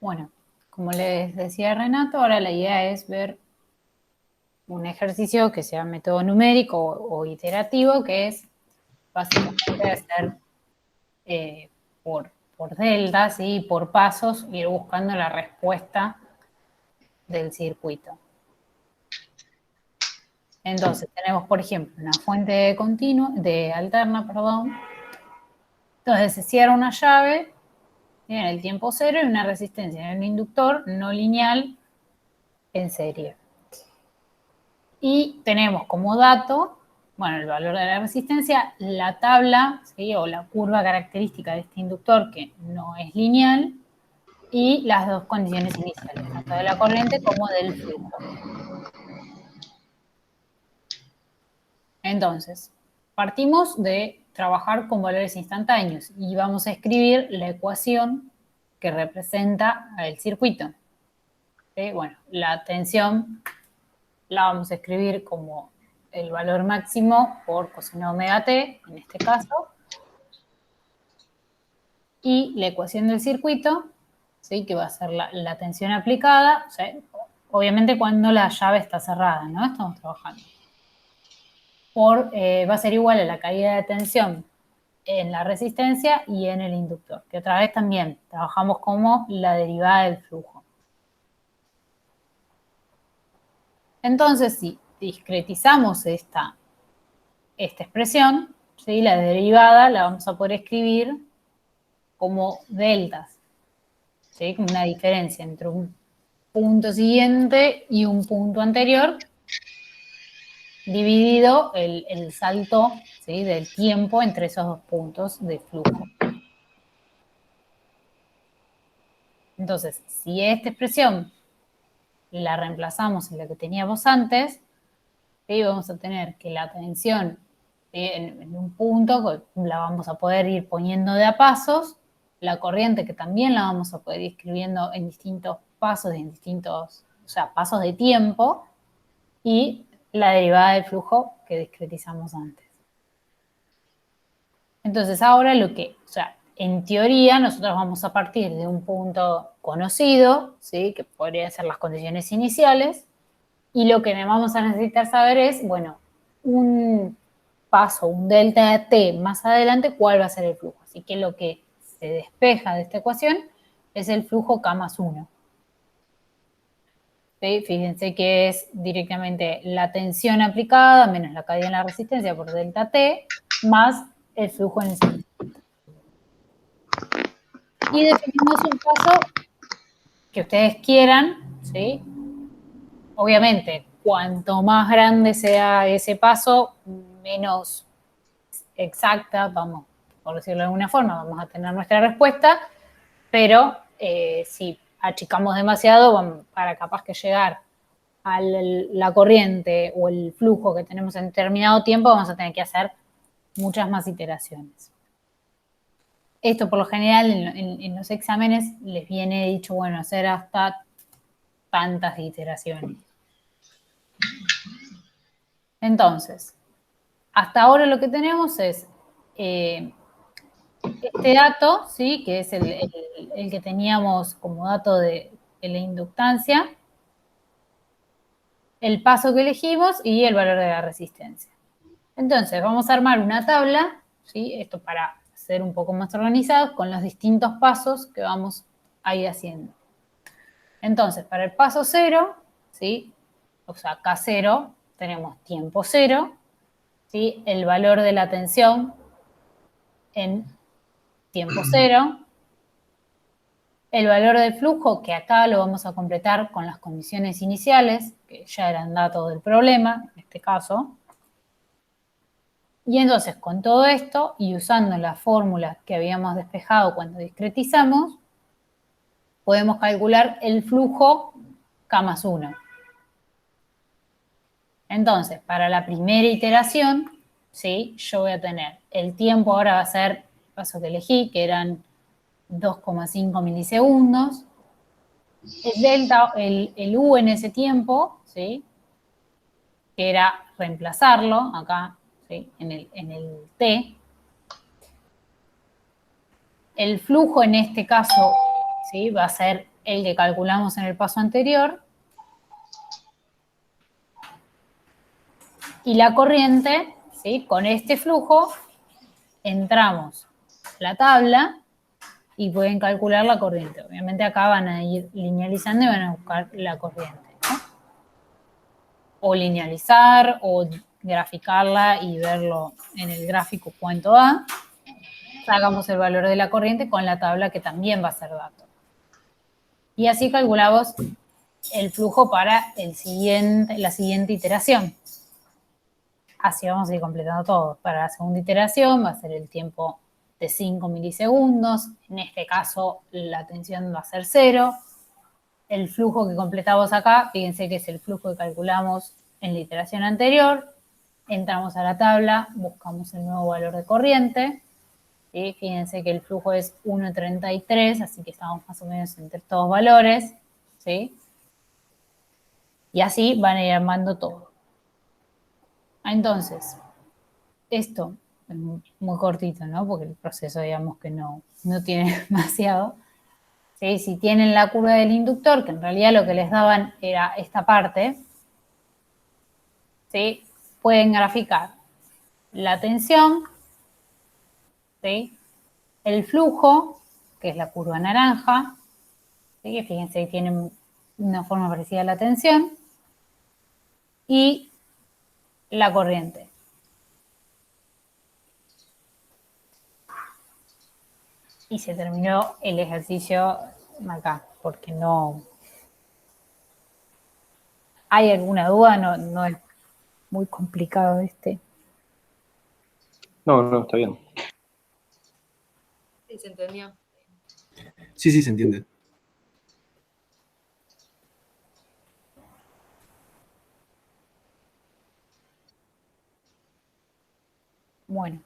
Bueno, como les decía Renato, ahora la idea es ver un ejercicio que sea método numérico o iterativo, que es básicamente hacer por deltas y por pasos, ir buscando la respuesta del circuito. Entonces, tenemos, por ejemplo, una fuente alterna, perdón. Entonces, se cierra una llave en el tiempo cero y una resistencia en el inductor no lineal en serie. Y tenemos como dato, bueno, el valor de la resistencia, la tabla, ¿sí? O la curva característica de este inductor que no es lineal, y las dos condiciones iniciales, tanto de la corriente como del flujo. Entonces, partimos de trabajar con valores instantáneos y vamos a escribir la ecuación que representa el circuito. ¿Sí? Bueno, la tensión la vamos a escribir como el valor máximo por coseno omega t, en este caso, y la ecuación del circuito, ¿sí? Que va a ser la tensión aplicada, o sea, obviamente cuando la llave está cerrada, ¿no? Estamos trabajando. Va a ser igual a la caída de tensión en la resistencia y en el inductor, que otra vez también trabajamos como la derivada del flujo. Entonces, si discretizamos esta expresión, ¿sí? La derivada la vamos a poder escribir como deltas, ¿sí? Como una diferencia entre un punto siguiente y un punto anterior, dividido el salto, ¿sí? Del tiempo entre esos dos puntos de flujo. Entonces, si esta expresión la reemplazamos en la que teníamos antes, ¿sí? Vamos a tener que la tensión, ¿sí? en un punto la vamos a poder ir poniendo de a pasos, la corriente que también la vamos a poder ir escribiendo en distintos pasos, en distintos, o sea, pasos de tiempo, y la derivada del flujo que discretizamos antes. Entonces ahora o sea, en teoría nosotros vamos a partir de un punto conocido, ¿sí? Que podrían ser las condiciones iniciales, y lo que vamos a necesitar saber es, bueno, un paso, un delta t más adelante, cuál va a ser el flujo. Así que lo que se despeja de esta ecuación es el flujo K más 1. ¿Sí? Fíjense que es directamente la tensión aplicada menos la caída en la resistencia por delta t más el flujo en el circuito. Y definimos un paso que ustedes quieran, ¿sí? Obviamente, cuanto más grande sea ese paso, menos exacta, vamos, por decirlo de alguna forma, vamos a tener nuestra respuesta, pero si achicamos demasiado, para capaz que llegar a la corriente o el flujo que tenemos en determinado tiempo, vamos a tener que hacer muchas más iteraciones. Esto por lo general en los exámenes les viene dicho, bueno, hacer hasta tantas iteraciones. Entonces, hasta ahora lo que tenemos es este dato, ¿sí? Que es el que teníamos como dato de la inductancia, el paso que elegimos y el valor de la resistencia. Entonces, vamos a armar una tabla, ¿sí? Esto para ser un poco más organizados, con los distintos pasos que vamos a ir haciendo. Entonces, para el paso 0, ¿sí? O sea, K0, tenemos tiempo 0, ¿sí? El valor de la tensión en tiempo 0, el valor del flujo, que acá lo vamos a completar con las condiciones iniciales, que ya eran datos del problema, en este caso. Y entonces, con todo esto, y usando las fórmulas que habíamos despejado cuando discretizamos, podemos calcular el flujo K más 1. Entonces, para la primera iteración, ¿sí? Yo voy a tener el tiempo, ahora va a ser el paso que elegí, que eran 2,5 milisegundos. El delta, el U en ese tiempo, ¿sí? Que era reemplazarlo acá, ¿sí? en el T. El flujo en este caso, ¿sí? Va a ser el que calculamos en el paso anterior. Y la corriente, ¿sí? Con este flujo, entramos a la tabla y pueden calcular la corriente. Obviamente acá van a ir linealizando y van a buscar la corriente, ¿no? O linealizar o graficarla y verlo en el gráfico cuánto da. Sacamos el valor de la corriente con la tabla que también va a ser dato. Y así calculamos el flujo para la siguiente iteración. Así vamos a ir completando todo. Para la segunda iteración va a ser el tiempo de 5 milisegundos. En este caso la tensión va a ser 0. El flujo que completamos acá, fíjense que es el flujo que calculamos en la iteración anterior. Entramos a la tabla, buscamos el nuevo valor de corriente. ¿Sí? Fíjense que el flujo es 1,33, así que estamos más o menos entre estos valores. ¿Sí? Y así van a ir armando todo. Entonces, esto es muy cortito, ¿no? Porque el proceso, digamos que no tiene demasiado. ¿Sí? Si tienen la curva del inductor, que en realidad lo que les daban era esta parte, ¿sí? Pueden graficar la tensión, ¿sí? El flujo, que es la curva naranja, ¿sí? Que fíjense que tienen una forma parecida a la tensión, y la corriente. Y se terminó el ejercicio acá, porque no... ¿Hay alguna duda? No es muy complicado este. No, no, está bien. Sí, se entendió. Sí, sí, se entiende. Bueno.